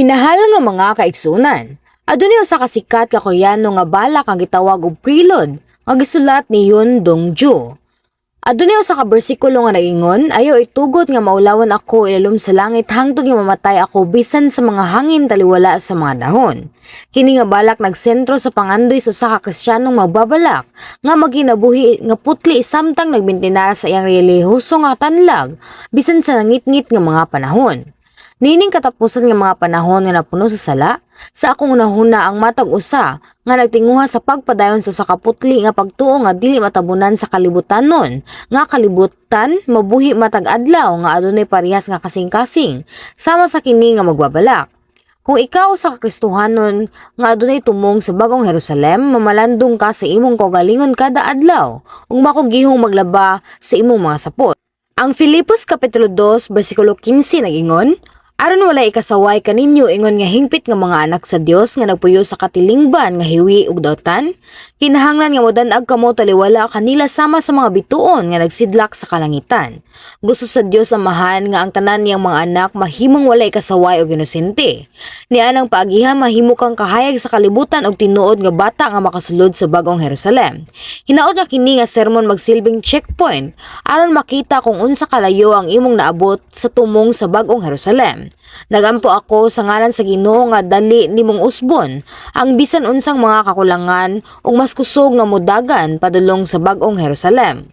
Minahal nga mga kaigsunan. Adunay usa ka sikat ka Koreano nga balak ang gitawag og Prilod nga gisulat ni Yoon Dong-ju. Adunay usa ka bersikulo nga nagingon, ayaw itugot nga maulawan ako ilalom sa langit hangtod nga mamatay ako bisan sa mga hangin taliwala sa mga dahon. Kini nga balak nagsentro sa pangandoy sa usa ka Kristiyanong magbabalak nga maginabuhi nga putli samtang nagbintinar sa iyang relihiyoso nga tanlag bisan sa nangitngit nga mga panahon. Nining katapusan nga mga panahon nga napuno sa sala, sa akong unahuna ang matag usa nga nagtinguha sa pagpadayon sa usa ka putli nga pagtuo nga dili matabunan sa kalibutanon, nga kalibutan mabuhi matag adlaw nga adunay parehas nga kasing-kasing sama sa kini nga magbabalak. Kung ikaw sa Kristohanon nga adunay tumong sa bagong Jerusalem, mamalandong ka sa imong kaugalingon kada adlaw ug makugihong maglaba sa imong mga sapot. Ang Filipos Kapitulo 2 bersikulo 15 nagingon, aron walay ikasaway kaninyo ingon nga hingpit nga mga anak sa Dios nga nagpuyo sa katilingban nga hiwi ug dawtan, kinahanglan nga modan-ag kamo taliwala kanila sama sa mga bituon nga nagsidlak sa kalangitan. Gusto sa Dios amahan nga ang tanan niyang mga anak mahimong walay kasaway og inosente. Nianang paagihan mahimo kang kahayag sa kalibutan og tinuod nga bata nga makasulod sa bagong Jerusalem. Hinaot nga kini nga sermon magsilbing checkpoint aron makita kung unsa kalayo ang imong naabot sa tumong sa bagong Jerusalem. Nagampo ako sa ngalan sa Ginoo nga dali nimong usbon ang bisan unsang mga kakulangan ug mas kusog nga modagan padulong sa bagong Jerusalem.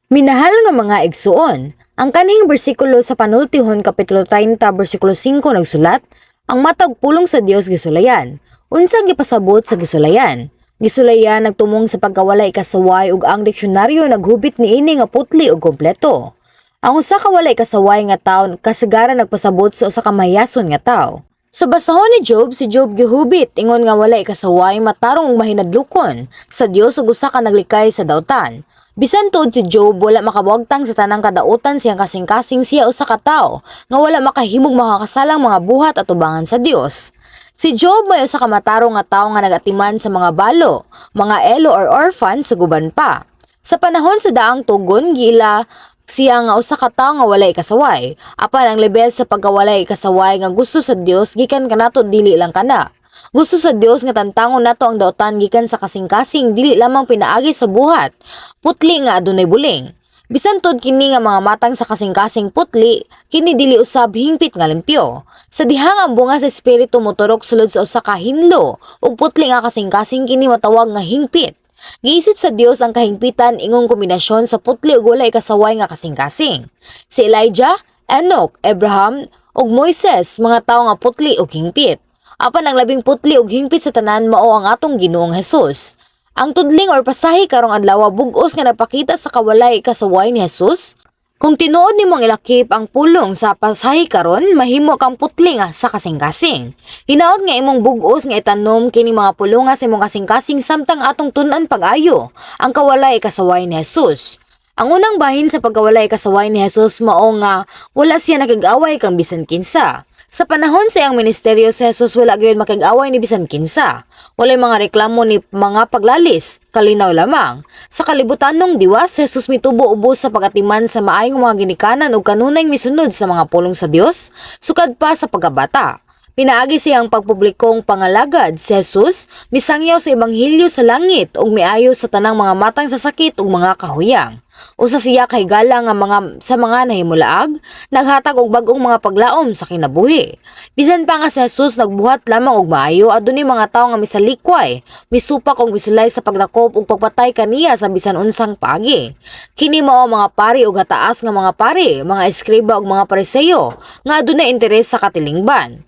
Minahal nga mga igsuon, ang kaning bersikulo sa panultihon Kapitulo 30 bersikulo 5 nagsulat, ang matag pulong sa Dios gisulayan. Unsang gipasabot sa gisulayan? Gisulayan nagtumong sa pagkawalay kasaway ug ang diksyonaryo naghubit niini nga putli ug kompleto. Ang usa ka walay kasaway nga tawo kasagaran nagpasabot sa usa ka mahiyason nga tawo. Sa basahon ni Job, si Job gihubit ingon nga walay kasaway matarong ug mahinadlukon sa Dios ug usa ka naglikay sa dawtan. Bisan tuod si Job wala makabuwagtang sa tanang kadautan siyang kasing-kasing siya usa ka tawo nga wala makahimog makakasalang mga buhat at tubangan sa Dios. Si Job may usa ka matarong nga tawo nga nagatiman sa mga balo, mga elo or orphan sa guban pa. Sa panahon sa daang tugon gila siya nga usa ka tawo nga walay kasaway. Apan ang level sa pagkawalay kasaway nga gusto sa Dios gikan kanato dili lang kana. Gusto sa Dios nga tantangon nato ang dawtan gikan sa kasing-kasing dili lamang pinaagi sa buhat. Putli nga adunay buling. Bisan tod kini nga mga matang sa kasing-kasing putli, kini dili usab hingpit nga limpyo. Sa dihang ang bunga sa espiritu moturok sulod sa usa ka hinlo ug putli nga kasing-kasing kini matawag nga hingpit. Giisip sa Dios ang kahingpitan ingong kombinasyon sa putli ug walay kasaway nga kasing-kasing. Si Elijah, Enoch, Abraham ug Moises mga tawo nga putli ug hingpit. Apan ang labing putli ug hingpit sa tanan mao ang atong Ginoong Hesus. Ang tudling or pasahi karong adlaw bug-os nga nagpakita sa kawalay kasaway ni Hesus. Kung tinuod nimong ilakip ang pulong sa pasahi karon, mahimo kang putli nga sa kasing-kasing. Hinaot nga imong bug-os nga itanom kini mga pulong nga sa imong kasing-kasing samtang atong tun-an pag-ayo ang kawalay kasaway ni Hesus. Ang unang bahin sa pagkawalay kasaway ni Hesus mao nga wala siya nakag-away kang bisan kinsa. Sa panahon sa iyang ministeryo si Hesus wala gyud makag-away ni bisan kinsa. Walay mga reklamo ni mga paglalis, kalinaw lamang. Sa kalibutanong diwas, Hesus mitubo ubos sa pagatiman sa maayong mga ginikanan ug kanunay misunod sa mga pulong sa Dios, sukad pa sa pagkabata. Pinaagi siyang pagpublikong pangalagad si Hesus, misangyaw sa ebanghelyo sa langit ug miayo sa tanang mga matang sa sakit ug mga kahuyang. Usa siya kay gala nga sa mga nahimulaag, naghatag og bag-ong mga paglaom sa kinabuhi. Bisan pa nga si Hesus nagbuhat lamang og maayo, adunay mga tawo nga misalikway, misupak og misulay sa pagdakop ug pagpatay kaniya sa bisan unsang paagi. Kini mao mga pari ug hataas nga mga pari, mga eskriba ug mga pariseyo nga adunay interes sa katilingban.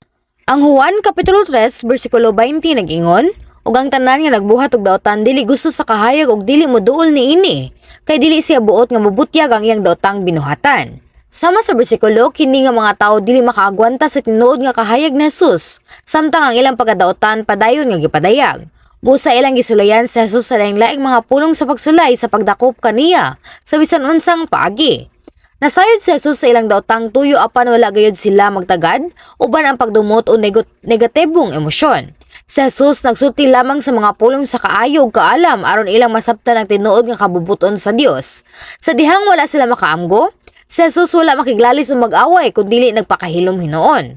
Ang Juan Kapitulo 3 bersikulo 20 nag-ingon, ug ang tanan nga nagbuhat og dawtan dili gusto sa kahayag ug dili moduol niini, kay dili siya buot nga mabutyag ang iyang dawtang binuhatan. Sama sa bersikulo, kini nga mga tawo dili makaagwanta sa tinuod nga kahayag ni Hesus, samtang ang ilang pagkadautan padayon nga gipadayag. Busa ilang gisulayan sa Hesus sa laing mga pulong sa pagsulay sa pagdakop kaniya sa bisan unsang paagi. Nasayod si Hesus sa ilang daotang tuyo apan wala gayud sila magtagad uban ang pagdumot o negatibong emosyon. Si Hesus nagsulti lamang sa mga pulong sa kaayo ug kaalam aron ilang masabtan ang tinuod nga kabubuton sa Dios. Sa dihang wala sila makaamgo, si Hesus wala makiglalis o mag-away kundili nagpakahilom hinoon.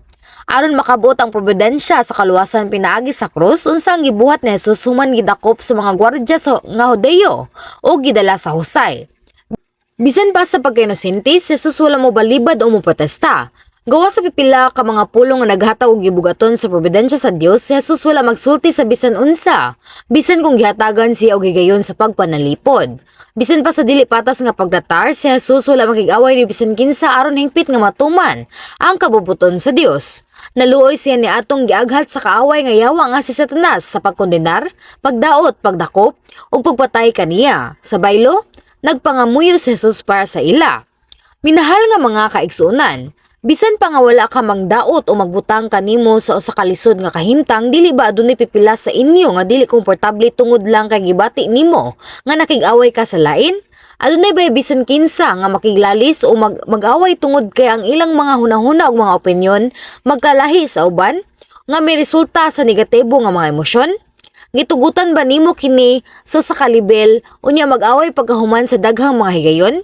Aron makabot ang probidensya sa kaluwasan pinaagi sa krus unsang gibuhat ni Jesus human gidakop sa mga gwardya nga Hudeyo o gidala sa husay. Bisan pa sa pagka-inosente, si Jesus wala mo balibad o mo protesta. Gawa sa pipila ka mga pulong nga naghataw og gibugaton sa probidensya sa Dios, si Jesus wala magsulti sa bisan unsa, bisan kung gihatagan siya og higayon sa pagpanalipod. Bisan pa sa dili patas nga pagdatar, si Jesus wala makig-away ni bisan kinsa aron hingpit nga matuman ang kabubuton sa Dios. Naluoy siya ni atong giaghat sa kaaway nga yawa nga si Satanas sa pagkondenar, pagdaot, pagdakop ug pagpatay kaniya. Sa baylo, nagpangamuyo si Jesus para sa ila. Minahal nga mga kaigsuonan, bisan pa nga wala ka mangdaot o magbutang kanimo sa usa ka lisod nga kahimtang, dili ba adunay pipila sa inyo nga dili komportable tungod lang kay gibati nimo nga nakig-away ka sa lain? Adunay ba bisan kinsa nga makiglalis o mag-away tungod kay ang ilang mga hunahuna o mga opinyon magkalahi sa uban nga may resulta sa negatibo nga mga emosyon? Gitugutan ba nimo kini sa kalibel unya mag-away pagkahuman sa daghang mga higayon?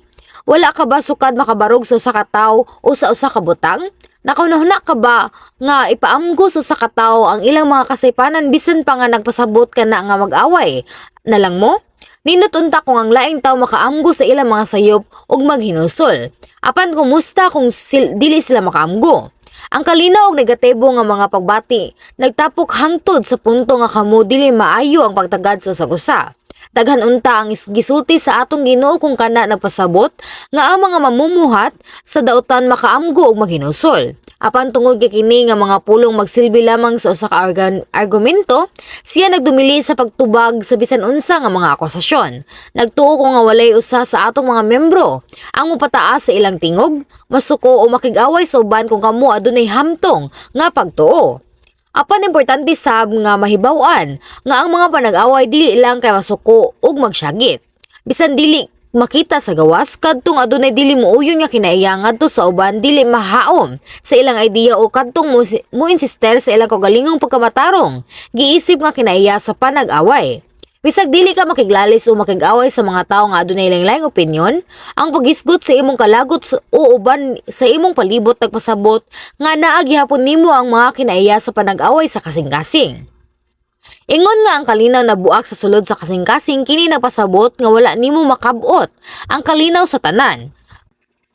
Wala ka ba sukad makabarog sa usa ka tawo o sa usa ka butang? Nakaunahuna ka ba nga ipaamgo sa usa ka tawo ang ilang mga kasaypanan bisan pa nga nagpasabot ka na nga mag-away? Nalang mo? Nindot unta kung ang laing tawo makaamgo sa ilang mga sayop ug maghinusol. Apan kumusta kung dili sila makaamgo? Ang kalinaw og negatibo nga mga pagbati nagtapok hangtod sa punto nga kamo dili maayo ang pagtagad sa usa. Daghan unta ang gisulti sa atong Ginoo kung kana nagpasabot nga ang mga mamumuhat sa dautan makaamgo ug maghinusol. Apan tungod kay kini nga mga pulong magsilbi lamang sa usa ka argumento, siya nagdumili sa pagtubag sa bisan unsa nga mga akusasyon. Nagtuo ko nga walay usa sa atong mga membro ang mopataas sa ilang tingog, masuko o makig-away sa uban kung kamo adunay hamtong nga pagtuo. Apan importante sab nga mahibaw-an nga ang mga panag-away dili lang kay masuko ug magsyagit. Bisan dili makita sa gawas kadtong adunay dili muuyon nga kinaiya ngadto sa uban dili mahaom sa ilang idea o kadtong mo insister sa ilang kaugalingong pagkamatarong giisip nga kinaiya sa panag-away. Bisag dili ka makiglalis o makig-away sa mga tawo nga adunay lain-laing opinyon, ang paghisgot sa imong kalagot o uban sa imong palibot nagpasabot nga naa gihapon nimo ang mga kinaiya sa panag-away sa kasing-kasing. Ingon nga ang kalinaw na buak sa sulod sa kasing-kasing kini nagpasabot nga wala nimo makabot ang kalinaw sa tanan.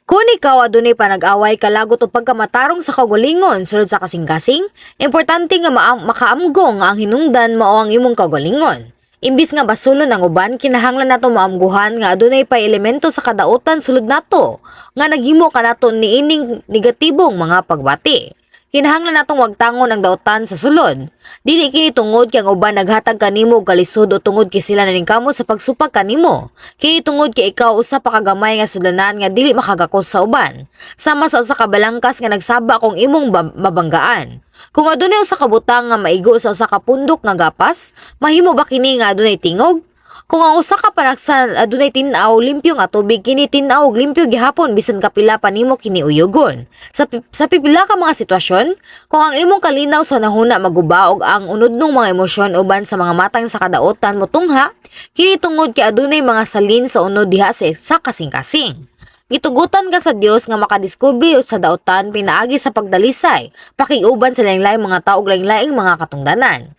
Kung ikaw adunay panag-away kalagot o pagkamatarong sa kaugalingon sulod sa kasing-kasing, importante nga makaamgo nga ang hinungdan mao ang imong kaugalingon. Imbis nga basulon ang uban, kinahanglan nato maamguhan nga adunay pa elemento sa kadautan sulod nato nga naghimo kanato niining negatibong mga pagbati. Kinahanglan natong wagtangon ang dautan sa sulod. Dili kini tungod kay ang uban naghatag kanimo og kalisod o tungod kay sila naningkamot sa pagsupag kanimo. Kini tungod kay ikaw usa pa ka gamay nga sudlanan nga dili makagakos sa uban. Sama sa usa ka balangkas nga nagsaba kung imong mabanggaan. Kung adunay usa ka butang nga maigo sa usa ka pundok nga gapas, mahimo ba kini nga adunay tingog? Kung ang usa ka panaksan adunay tin-aw limpyo nga tubig, kini tin-aw og limpyo gihapon bisan kapila pa nimo kini uyogon. Sa pipila ka mga sitwasyon, kung ang imong kalinaw sa nahuna maguba og ang unodnong mga emosyon uban sa mga matang sa kadautan mo tungha, kini tungod kay adunay mga salin sa unod diha sa kasing-kasing. Gitugutan ka sa Dios nga makadiskubre sa dautan pinaagi sa pagdalisay, pakiuban sa lain-laing mga tao ug lain-laing mga katungdanan.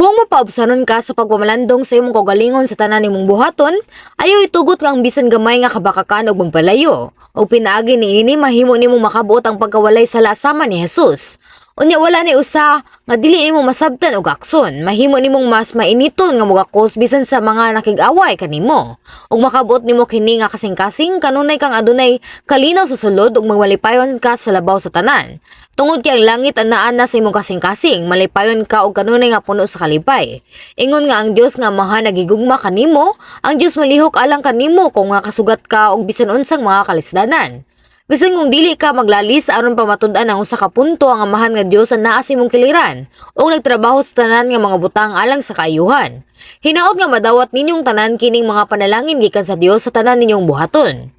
Kung mapaobsanon ka sa pagpamalandong sa imong kaugalingon sa tanan nimong buhaton, ayaw itugot nga ang bisan gamay nga kabakakan og magpalayo. O pinaagi niini mahimo nimong makabuot ang pagkawalay sa lasama ni Jesus. Unya wala ni usa nga dili nimo masabtan og akson, mahimo nimong mas mainiton nga mogakos bisan sa mga nakig-away kanimo. Ug makabuot nimo kini nga kasing-kasing kanunay kang adunay kalinaw sa sulod ug magmalipayon ka sa labaw sa tanan. Tungod kay ang langit anaan na sa imong kasing-kasing, malipayon ka og kanunay nga puno sa kalipay. Ingon nga ang Dios nga maha nagigugma kanimo, ang Dios malihok alang kanimo kung nakasugat ka og bisan unsang mga kalisdanan. Bisan kung dili ka maglalis aron pa matud-an ang usa ka punto ang amahan nga Dios ang naa sa imong kiliran o nagtrabaho sa tanan nga mga butang alang sa kaayuhan. Hinaot nga madawat ninyong tanan kining mga panalangin gikan sa Dios sa tanan ninyong buhaton.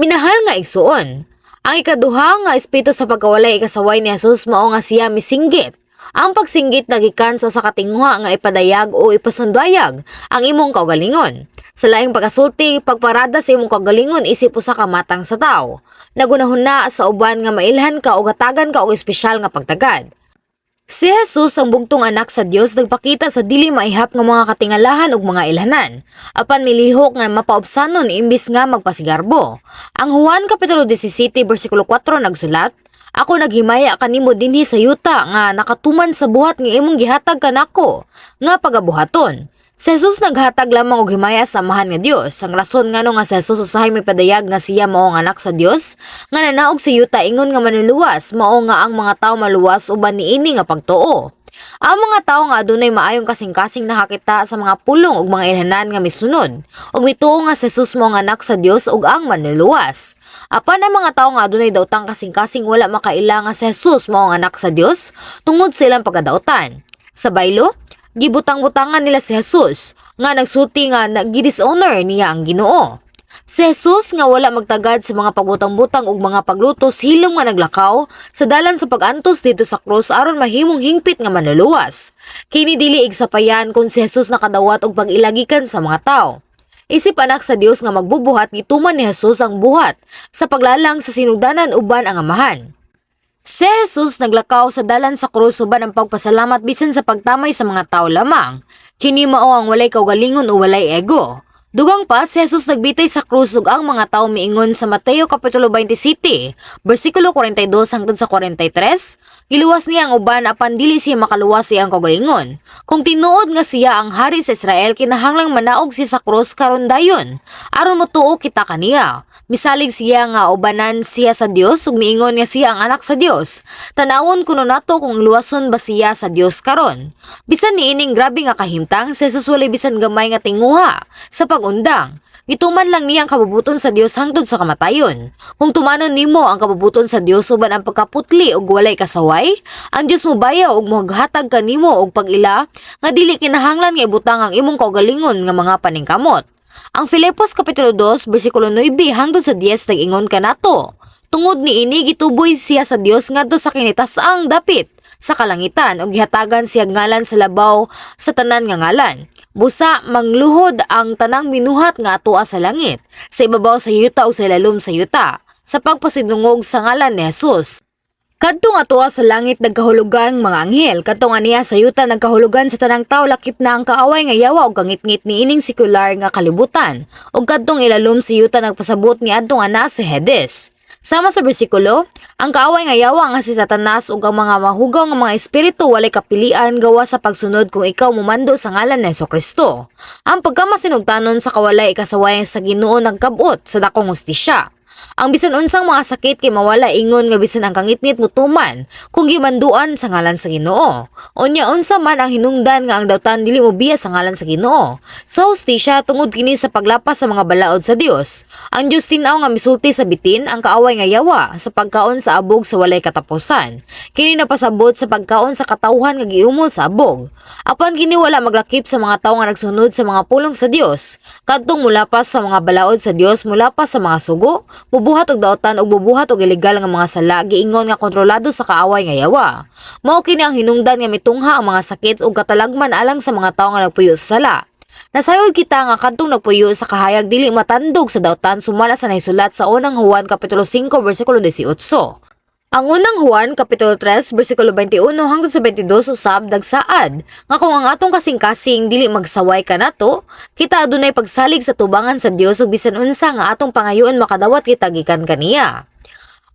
Minahal nga igsuon, ang ikaduha nga espiritu sa pagkawalay ikasaway ni Jesus mao nga siya misinggit. Ang pagsinggit nagikan sa katingwa nga ipadayag o ipasundayag ang imong kaugalingon. Sa laing pagkasulti, pagparada sa imong kagalingon isip usa ka matang sa tao. Nagunahon na sa uban nga mailhan ka o gatagan ka og espesyal nga pagtagad. Si Jesus ang bugtong anak sa Dios nagpakita sa dili maihap nga mga katingalahan ug mga ilhanan. Apan milihok nga mapaobsanon imbis nga magpasigarbo. Ang Juan kapitulo 17 bersikulo 4 nagsulat, "Ako naghimaya kanimo dinhi sa yuta nga nakatuman sa buhat nga imong gihatag kanako nga pagabuhaton." Si Jesus naghatag lamang og himaya sa amahan nga Dios. Ang rason ngano nga si Jesus usahay may padayag nga siya mao ang anak sa Dios nga nanaog sa yuta ingon nga manuluwas mao nga ang mga tawo maluwas uban niini nga pagtuo. Ang mga tawo nga adunay maayong kasing-kasing nakakita sa mga pulong ug mga ilhanan nga misunod ug mituo nga si Jesus mao ang anak sa Dios ug ang manluluwas. Apan ang mga tawo nga adunay daotang kasing-kasing wala makaila nga si Jesus mao ang anak sa Dios tungod sa ilang pagkadaotan. Sa baylo, gibutang-butangan nila si Jesus nga nagsulti nga nagdi-dishonor niya ang Ginoo. Si Jesus nga wala magtagad sa mga pagbutang-butang ug mga paglutos hilom nga naglakaw sa dalan sa pagantos dito sa krus aron mahimong hingpit nga manluluwas. Kini dili igsapayan kung si Jesus nakadawat og pag-ilagikan sa mga tawo. Isip anak sa Dios nga magbubuhat gituman ni Jesus ang buhat sa paglalang sa sinugdanan uban ang amahan. Si Jesus naglakaw sa dalan sa krus uban ang pagpasalamat bisan sa pagtamay sa mga tao lamang. Kini mao ang walay kaugalingon o walay ego. Dugang pa, si Jesus nagbitay sa krus ug ang mga tao miingon sa Mateo kapitulo 27, bersikulo 42 hangtod sa 43, giluwas niya ang uban apan dili siya makaluwas siyang kaugalingon. Kung tinuod nga siya ang hari sa Israel, kinahanglang manaog siya sa krus karon dayon aron motuo kita kaniya. Misalig siya nga ubanan siya sa Dios ug miingon nga siya ang anak sa Dios. Tanawon kuno nato kung luwason ba siya sa Dios karon. Bisan niining grabe nga kahimtang, si Jesus walay bisan gamay nga tinguha sa pag-undang. Gituman lang niya ang kabubuton sa Dios hangtod sa kamatayon. Kung tumanon nimo ang kabubuton sa Dios uban ang pagkaputli ug walay kasaway, ang Dios mo bayaw ug maghatag kanimo og pag-ila nga dili kinahanglan nga ibutang ang imong kaugalingon nga mga paningkamot. Ang Filipos kapitulo 2 bersikulo 9 hangtod sa 10 nag-ingon kanato. Tungod niini gituboy siya sa Dios ngadto sa kinitas-ang dapit sa kalangitan ug gihatagan siya ngalan sa labaw sa tanan nga ngalan. Busa mangluhod ang tanang minuhat nga atoa sa langit, sa ibabaw sa yuta o sa ilalom sa yuta, sa pagpasidungog sa ngalan ni Jesus. Kadtong atoa sa langit nagkahulugan mga anghel, kadtong aniya sa yuta nagkahulugan sa tanang tawo lakip na ang kaaway nga yawa ug gangit-ngit niining sekular nga kalibutan, ug kadtong ilalom sa yuta nagpasabot ni adtong ana si Hades. Sama sa bersikulo, ang kaaway nga yawa nga si Satanas ug ang mga mahugaw nga mga espiritu walay kapilian gawa sa pagsunod kung ikaw mumando sa ngalan ni Hesukristo. Ang pagkamasinugtanon sa kawalay ikasaway sa Ginoo nagkabot sa dakong hustisya. Ang bisan unsang mga sakit kay mawala ingon nga bisan ang kangitnit mutuman kung gimanduan sa ngalan sa Ginoo. Unya unsa man ang hinungdan nga ang dawtan dili mobiya sa ngalan sa Ginoo. So hustisya tungod kini sa paglapas sa mga balaod sa Dios. Ang Dios tin-aw nga misulti sa bitin ang kaaway nga yawa sa pagkaon sa abog sa walay katapusan. Kini napasabot sa pagkaon sa katawhan nga giumo sa abog. Apan kini wala maglakip sa mga tawo nga nagsunod sa mga pulong sa Dios. Kadtong mulapas sa mga balaod sa Dios, mulapas sa mga sugo, bubuhat og daotan ug bubuhat og ilegal nga mga sala giingon nga kontrolado sa kaaway nga yawa. Mao kini ang hinungdan nga mitungha ang mga sakit ug katalagman alang sa mga tawo nga nagpuyo sa sala. Nasayod kita nga kadtong nagpuyo sa kahayag dili matandog sa daotan sumala sa nahisulat sa unang Juan kapitulo 5 bersikulo 18. Ang unang Juan kapitulo 3 bersikulo 21 hangtod sa 22 usab dagsaad nga kung ang atong kasing-kasing dili magsaway kanato, kita adunay pagsalig sa tubangan sa Dios ug bisan unsa nga atong pangayoon makadawat kita gikan kaniya.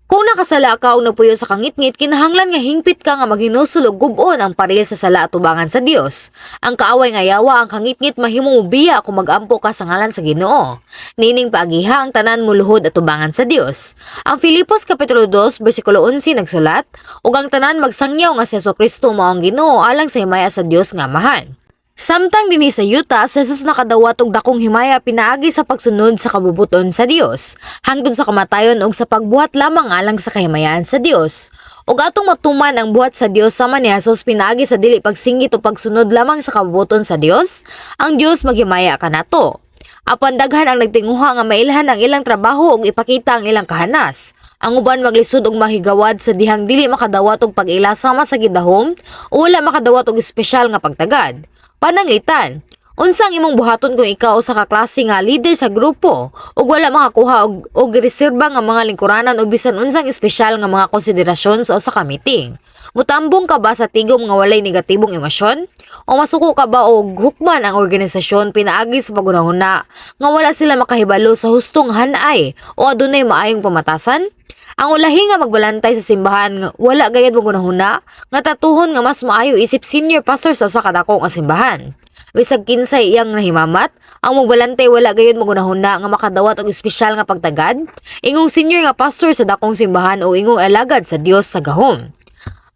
Kung nakasala ka o nagpuyo sa kangitngit, kinahanglan nga hingpit ka nga maghinusol og gub-on ang paril sa sala at tubangan sa Dios. Ang kaaway nga yawa ang kangitngit mahimong ubiya kung magampo ka sa ngalan sa Ginoo. Nining paagiha ang tanan muluhod at tubangan sa Dios. Ang Filipos kapitulo 2 bersikulo 11 nagsulat, ug ang tanan magsangyaw nga si Hesukristo mao ang Ginoo alang sa himaya sa Dios nga Amahan. Samtang dinhi sa yuta, si Jesus nakadawat og dakong himaya pinaagi sa pagsunod sa kabubuton sa Dios, hangtod sa kamatayon ug sa pagbuhat lamang alang sa kahimayan sa Dios. Ug atong matuman ang buhat sa Dios sama ni Jesus pinaagi sa dili pagsinggit o pagsunod lamang sa kabubuton sa Dios, ang Dios maghimaya kanato. Apan daghan ang nagtinguha nga mailhan ang ilang trabaho ug ipakita ang ilang kahanas. Ang uban maglisod og mahigawad sa dihang dili makadawat og pag-ila sama sa gidahom o wala makadawat og espesyal nga pagtagad. Pananglitan, Unsang imong buhaton kung ikaw usa ka klase nga leader sa grupo ug wala makakuha og reserba nga mga lingkuranan o bisan unsang espesyal nga mga konsiderasyon sa usa ka meeting? Mutambong ka ba sa tigom nga walay negatibong emosyon? O masuko ka ba og hukman ang organisasyon pinaagi sa pagunahuna nga wala sila makahibalo sa hustong hanay o adunay maayong pamatasan? Ang ulahi nga magbalantay sa simbahan nga wala gayad magunahuna nga tatuhon nga mas maayo isip senior pastor sa usa ka dako nga simbahan. Bisag kinsay iyang nahimamat, ang magbalantay wala gayon magunahuna nga makadawat og espesyal nga pagtagad, ingong senior nga pastor sa dakong simbahan o ingong alagad sa Dios sa gahom.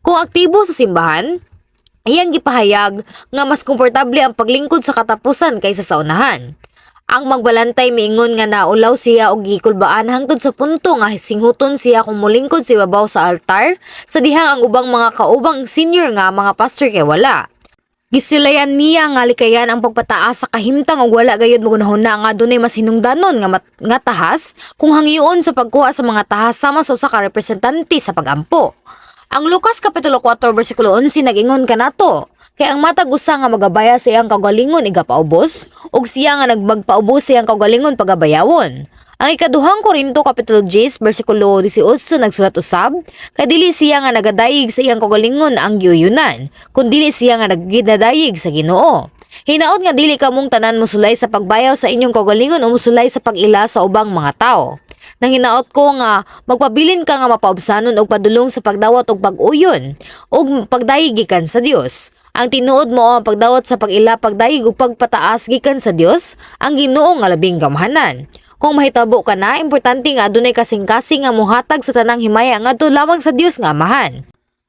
Kung aktibo sa simbahan, iyang gipahayag nga mas komportable ang paglingkod sa katapusan kaysa sa unahan. Ang magbalantay miingon nga naulaw siya og gikulbaan hangtod sa punto nga singhuton siya kung molingkod si babaw sa altar sa dihang ang ubang mga kaubang senior nga mga pastor kay wala. Gisulayan niya nga likayan ang pagpataas sa kahimtang og wala gayud magunahuna nga dunay mas hinungdanon nga tahas kung hangyoon sa pagkuha sa mga tahas sama sa usa ka representante sa pagampo. Ang Lucas kapitulo 4 bersikulo 11 nag-ingon kanato, kay ang matag usa nga magabaya sa iyang kaugalingon igapaubos ug siya nga nagmagpaubos sa iyang kaugalingon pagabayawon. Ang ikaduhang Korinto kapitulo 10 bersikulo 18 nagsulat usab, kay dili siya nga nagadayig sa iyang kaugalingon ang giyuyunan, kundi siya nga nagginadayig sa Ginoo. Hinaot nga dili kamong tanan mosulay sa pagbayaw sa inyong kaugalingon o mosulay sa pag-ila sa ubang mga tao. Nang hinaot ko nga magpabilin ka nga mapaubsanon og padulong sa pagdawat og pag-uyon og pagdayig gikan sa Dios. Ang tinuod mo ang pagdawat sa pag-ila, pagdayig ug pagpataas gikan sa Dios, ang Ginoo nga labing gamhanan. Kung mahitabo ka na, importante nga adunay kasing-kasing nga muhatag sa tanang himaya ngadto lamang sa Dios nga Amahan.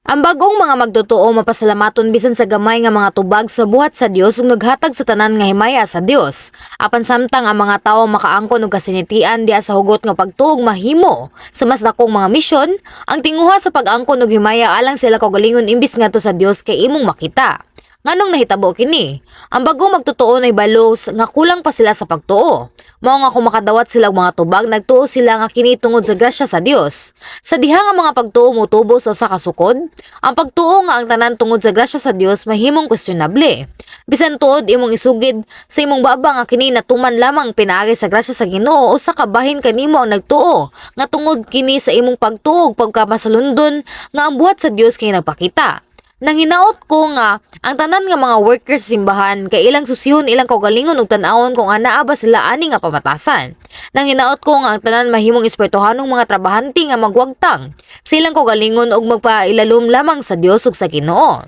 Ang bagong mga magtotoo mapasalamaton bisan sa gamay nga mga tubag sa buhat sa Dios ug naghatag sa tanan nga himaya sa Dios. Apan samtang ang mga tawo makaangkon og kasinitian diha sa hugot nga pagtuog mahimo sa mas dakong mga misyon, ang tinguha sa pag-angkon og himaya alang sila kaugalingon imbis ngadto sa Dios kay imong makita. Nganong nahitabo kini? Ang bagong magtotoo na ibalos nga kulang pa sila sa pagtuo. Mao nga kung makadawat sila og mga tubag, nagtuo sila nga kini tungod sa grasya sa Dios. Sa diha nga mga pagtuo motubo sa usa ka sukod, ang pagtuo nga ang tanan tungod sa grasya sa Dios mahimong questionable. Bisan tuod imong isugid sa imong baba nga kini natuman lamang pinaagi sa grasya sa Ginoo o sa kabahin kanimo ang nagtuo nga tungod kini sa imong pagtuo ug pagkamasalundon nga ang buhat sa Dios kay nagpakita. Nang hinaot ko nga ang tanan nga mga workers sa simbahan kay ilang susihon ilang kaugalingon ug tan-awon kung anaa ba sila ani nga pamatasan. Nang hinaot ko nga ang tanan mahimong espertuhanong mga trabahante nga magwagtang silang kaugalingon ug magpailalom lamang sa Dios ug sa Ginoo.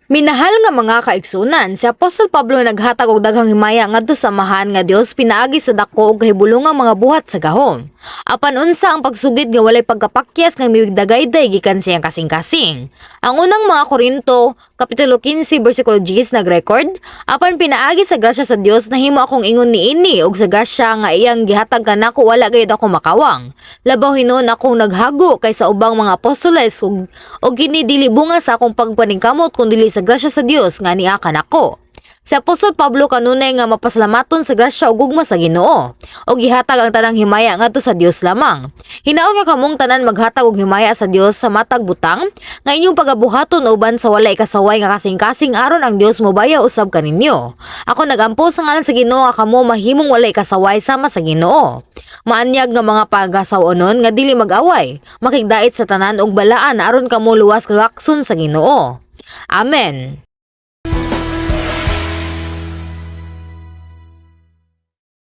Minahal nga mga kaigsunan, si Apostol Pablo naghatag og daghang himaya ngadto sa Amahan nga Dios pinaagi sa dako og kahibulongang mga buhat sa gahom. Apan unsa ang pagsugid nga walay pagkapakyas nga miwigdagayday gikan siyang kasing-kasing. Ang unang mga Korinto kapitulo 15 bersikulo 10 nagrecord, apan pinaagi sa grasya sa Dios nahimo akong ingon niini og sa grasya nga iyang gihatag kanako wala gayud ako makawang. Labaw hinuon akong naghago kaysa ubang mga apostoles og kini dili bunga sa akong pagpaningkamot kundi sa grasya sa Dios nga niya kanako. Si Apostol Pablo kanunay nga mapasalamaton sa grasya ug gugma sa Ginoo og gihatag ang tanang himaya ngadto sa Dios lamang. Hinaon nga kamong tanan maghatag og himaya sa Dios sa matag butang nga inyong pagabuhaton uban sa walay kasaway nga kasing-kasing aron ang Dios mobayaw usab kaninyo. Ako nagampo sa ngalan sa Ginoo nga kamo mahimong walay kasaway sama sa Ginoo. Maanyag nga mga pagasawonon nga dili mag-away, makigdait sa tanan og balaan aron kamo luwas kagakson sa Ginoo. Amen.